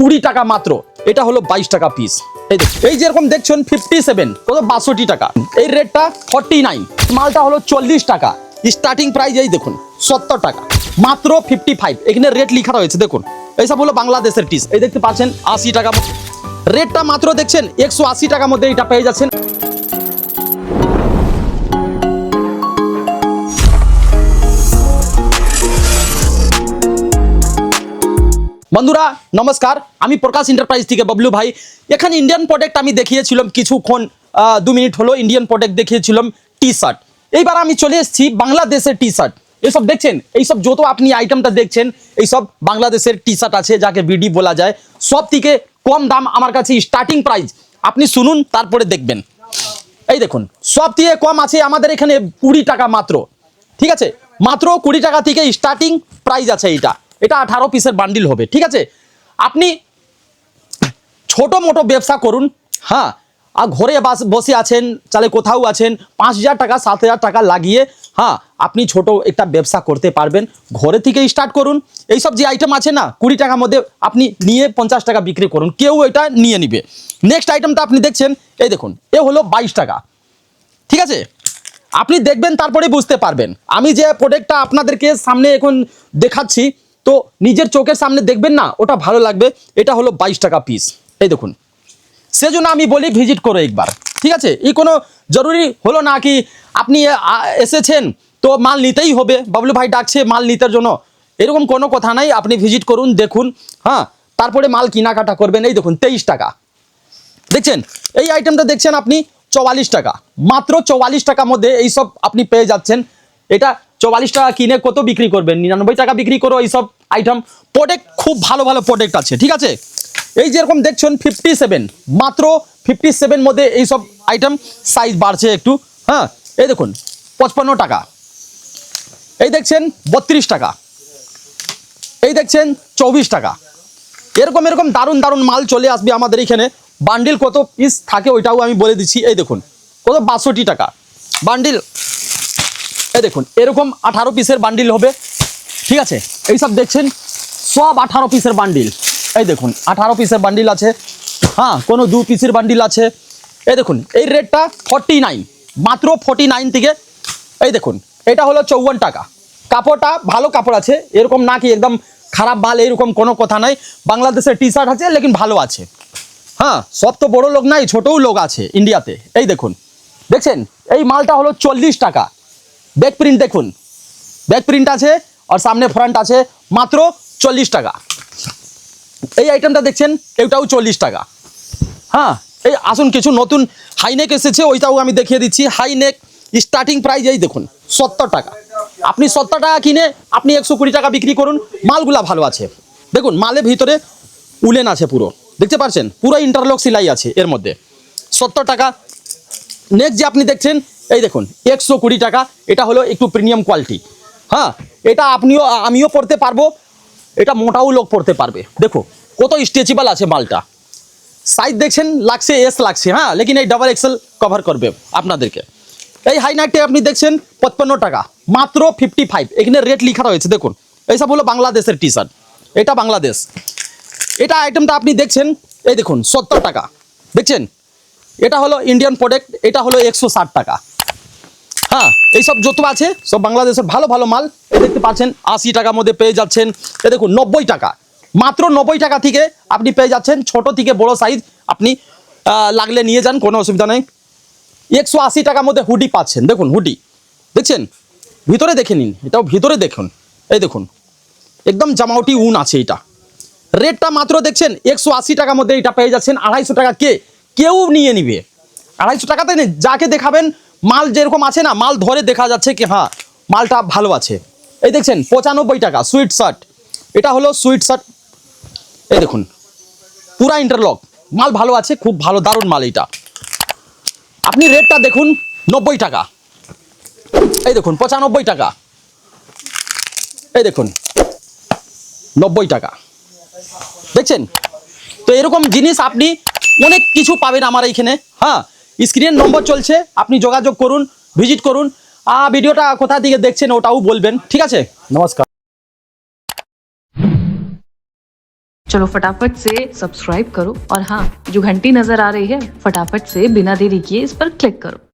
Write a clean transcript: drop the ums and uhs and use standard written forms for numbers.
20 টাকা মাত্র। এটা হলো 22 টাকা পিস। এই যেরকম দেখছেন 57 কত 62 টাকা। এই রেটটা 49। মালটা হলো 40 টাকা। স্টার্টিং প্রাইস এই দেখুন 70 টাকা মাত্র 55। এখানে রেট লেখা রয়েছে দেখুন। এইসব হলো বাংলাদেশের টিস। এই দেখতে পাচ্ছেন 80 টাকা রেটটা মাত্র দেখছেন 180 টাকার মধ্যে এটা পেয়ে যাচ্ছেন। বন্ধুরা নমস্কার, আমি প্রকাশ এন্টারপ্রাইজ থেকে বাবলু ভাই। এখানে ইন্ডিয়ান প্রোডাক্ট আমি দেখিয়েছিলাম কিছুক্ষণ 2 মিনিট হলো ইন্ডিয়ান প্রোডাক্ট দেখিয়েছিলাম টি শার্ট। এইবার আমি চলে এসেছি বাংলাদেশের টি শার্ট। এইসব দেখছেন, এইসব যত আপনি আইটেমটা দেখছেন এইসব বাংলাদেশের টি শার্ট আছে, যাকে বিডি বলা যায়। সব থেকে কম দাম আমার কাছে স্টার্টিং প্রাইস, আপনি শুনুন তারপরে দেখবেন। এই দেখুন সব থেকে কম আছে আমাদের এখানে 20 টাকা মাত্র। ঠিক আছে, মাত্র 20 টাকা থেকে স্টার্টিং প্রাইস আছে। এটা 18 পিসের বান্ডিল হবে। ঠিক আছে, আপনি ছোট মোটো ব্যবসা করুন, হ্যাঁ, আর ঘরে বসে আছেন, চালে কোথাও আছেন, 5,000 টাকা 7,000 টাকা লাগিয়ে, হ্যাঁ, আপনি ছোট একটা ব্যবসা করতে পারবেন। ঘরে থেকে স্টার্ট করুন। এইসব যে আইটেম আছে না 20 টাকার মধ্যে আপনি নিয়ে 50 টাকা বিক্রি করুন, কেউ এটা নিয়ে নিবে। নেক্সট আইটেমটা আপনি দেখছেন, এই দেখুন এ হলো 22 টাকা। ঠিক আছে, আপনি দেখবেন তারপরে বুঝতে পারবেন। আমি যে প্রোডাক্টটা আপনাদেরকে সামনে এখন দেখাচ্ছি, তো নিজের চোখের সামনে দেখবেন না, ওটা ভালো লাগবে। এটা হলো 22 টাকা পিস। এই দেখুন, সেজন্য আমি বলি ভিজিট করো একবার। ঠিক আছে, এই কোনো জরুরি হলো না কি আপনি এসেছেন তো মাল নিতেই হবে, বাবলু ভাই ডাকছে মাল নিতের জন্য, এরকম কোনো কথা নাই। আপনি ভিজিট করুন, দেখুন, হ্যাঁ, তারপরে মাল কেনাকাটা করবেন। এই দেখুন 23 টাকা দেখছেন। এই আইটেমটা দেখছেন আপনি 44 টাকা, মাত্র 44 টাকার মধ্যে এইসব আপনি পেয়ে যাচ্ছেন। এটা 44 টাকা কিনে কত বিক্রি করবেন? 99 টাকা বিক্রি করো। এইসব আইটেম প্রোডাক্ট খুব ভালো ভালো প্রোডাক্ট আছে। ঠিক আছে, এই যেরকম দেখছেন 57, মাত্র 57 মধ্যে এইসব আইটেম। সাইজ বাড়ছে একটু, হ্যাঁ। এই দেখুন 55 টাকা। এই দেখছেন 32 টাকা। এই দেখছেন 24 টাকা। এরকম এরকম দারুণ দারুণ মাল চলে আসবে আমাদের এখানে। বান্ডিল কত পিস থাকে ওইটাও আমি বলে দিচ্ছি। এই দেখুন কত 62 টাকা বান্ডিল। এই দেখুন এরকম 18 পিসের বান্ডিল হবে। ঠিক আছে, এইসব দেখছেন সব 18 পিসের বান্ডিল। এই দেখুন 18 পিসের বান্ডিল আছে, হ্যাঁ, কোনো 2 পিসের বান্ডিল আছে। এই দেখুন এই রেটটা 49, মাত্র 49 থেকে। এই দেখুন এটা হলো 54 টাকা। কাপড়টা ভালো কাপড় আছে, এরকম না কি একদম খারাপ মাল, এরকম কোনো কথা নাই। বাংলাদেশের টি শার্ট আছে, লেকিন ভালো আছে। হ্যাঁ, সব তো বড় লোক নাই, ছোটও লোক আছে ইন্ডিয়াতে। এই দেখুন দেখছেন এই মালটা হলো 40 টাকা। ব্যাক প্রিন্ট দেখুন, ব্যাক প্রিন্ট আছে আর সামনে ফ্রন্ট আছে, মাত্র 40 টাকা। এই আইটেমটা দেখছেন এটাও 40 টাকা। হ্যাঁ, এই আসুন কিছু নতুন হাইনেক এসেছে, ওইটাও আমি দেখিয়ে দিচ্ছি। হাইনেক স্টার্টিং প্রাইস এই দেখুন 70 টাকা। আপনি 70 টাকা কিনে আপনি 120 টাকা বিক্রি করুন। মালগুলা ভালো আছে। দেখুন মালের ভিতরে উলেন আছে পুরো, দেখতে পাচ্ছেন, পুরো ইন্টারলক সেলাই আছে এর মধ্যে। 70 টাকা। নেক্সট যে আপনি দেখছেন এই দেখুন 120 টাকা। এটা হলো একটু প্রিমিয়াম কোয়ালিটি। হ্যাঁ, এটা আমিও পড়তে পারবো, এটা মোটাও লোক পড়তে পারবে। দেখো কত স্ট্রেচেবল আছে মালটা। সাইজ দেখছেন লাগছে এস লাগছে, হ্যাঁ, লেকিন এই ডাবল এক্সেল কভার করবে আপনাদেরকে। এই হাইনাইটে আপনি দেখছেন 55 টাকা, মাত্র 55। এখানে রেট লেখা রয়েছে দেখুন। এইসব হলো বাংলাদেশের টি শার্ট, এটা বাংলাদেশ। এটা আইটেমটা আপনি দেখছেন এই দেখুন 70 টাকা দেখছেন। এটা হলো ইন্ডিয়ান প্রোডাক্ট, এটা হলো 160 টাকা। হ্যাঁ, এইসব যত আছে সব বাংলাদেশের ভালো ভালো মাল। দেখতে পাচ্ছেন 80 টাকার মধ্যে পেয়ে যাচ্ছেন। এ দেখুন 90 টাকা, মাত্র 90 টাকা থেকে আপনি পেয়ে যাচ্ছেন। ছোট থেকে বড় সাইজ আপনি লাগলে নিয়ে যান, কোনো অসুবিধা নেই। 180 টাকার মধ্যে হুডি পাচ্ছেন। দেখুন হুডি দেখছেন, ভিতরে দেখে নিন, এটাও ভিতরে দেখুন। এই দেখুন একদম জামাউটি উন আছে। এটা রেটটা মাত্র দেখছেন 180 টাকার মধ্যে এটা পেয়ে যাচ্ছেন। 250 টাকা কেউ নিয়ে নিবে। 250 টাকাতে নেই, যাকে দেখাবেন মাল যেরকম আছে না, মাল ধরে দেখা যাচ্ছে কি হ্যাঁ মালটা ভালো আছে। এই দেখছেন 95 টাকা সুইট শার্ট। এটা হলো সুইট শার্ট। এই দেখুন পুরা ইন্টারলক মাল, ভালো আছে, খুব ভালো দারুণ মাল। এটা আপনি রেটটা দেখুন 90 টাকা। এই দেখুন 95 টাকা। এই দেখুন 90 টাকা দেখছেন। তো এরকম জিনিস আপনি অনেক কিছু পাবেন আমার এইখানে। হ্যাঁ, স্ক্রিনের নম্বর চলছে, আপনি যোগাযোগ করুন, ভিজিট করুন। ভিডিওটা কোথা থেকে দেখছেন ওটাও বলবেন। ঠিক আছে, নমস্কার। चलो फटाफट से सब्सक्राइब करो और हाँ, जो घंटी नजर आ रही है फटाफट से बिना देरी किए इस पर क्लिक करो।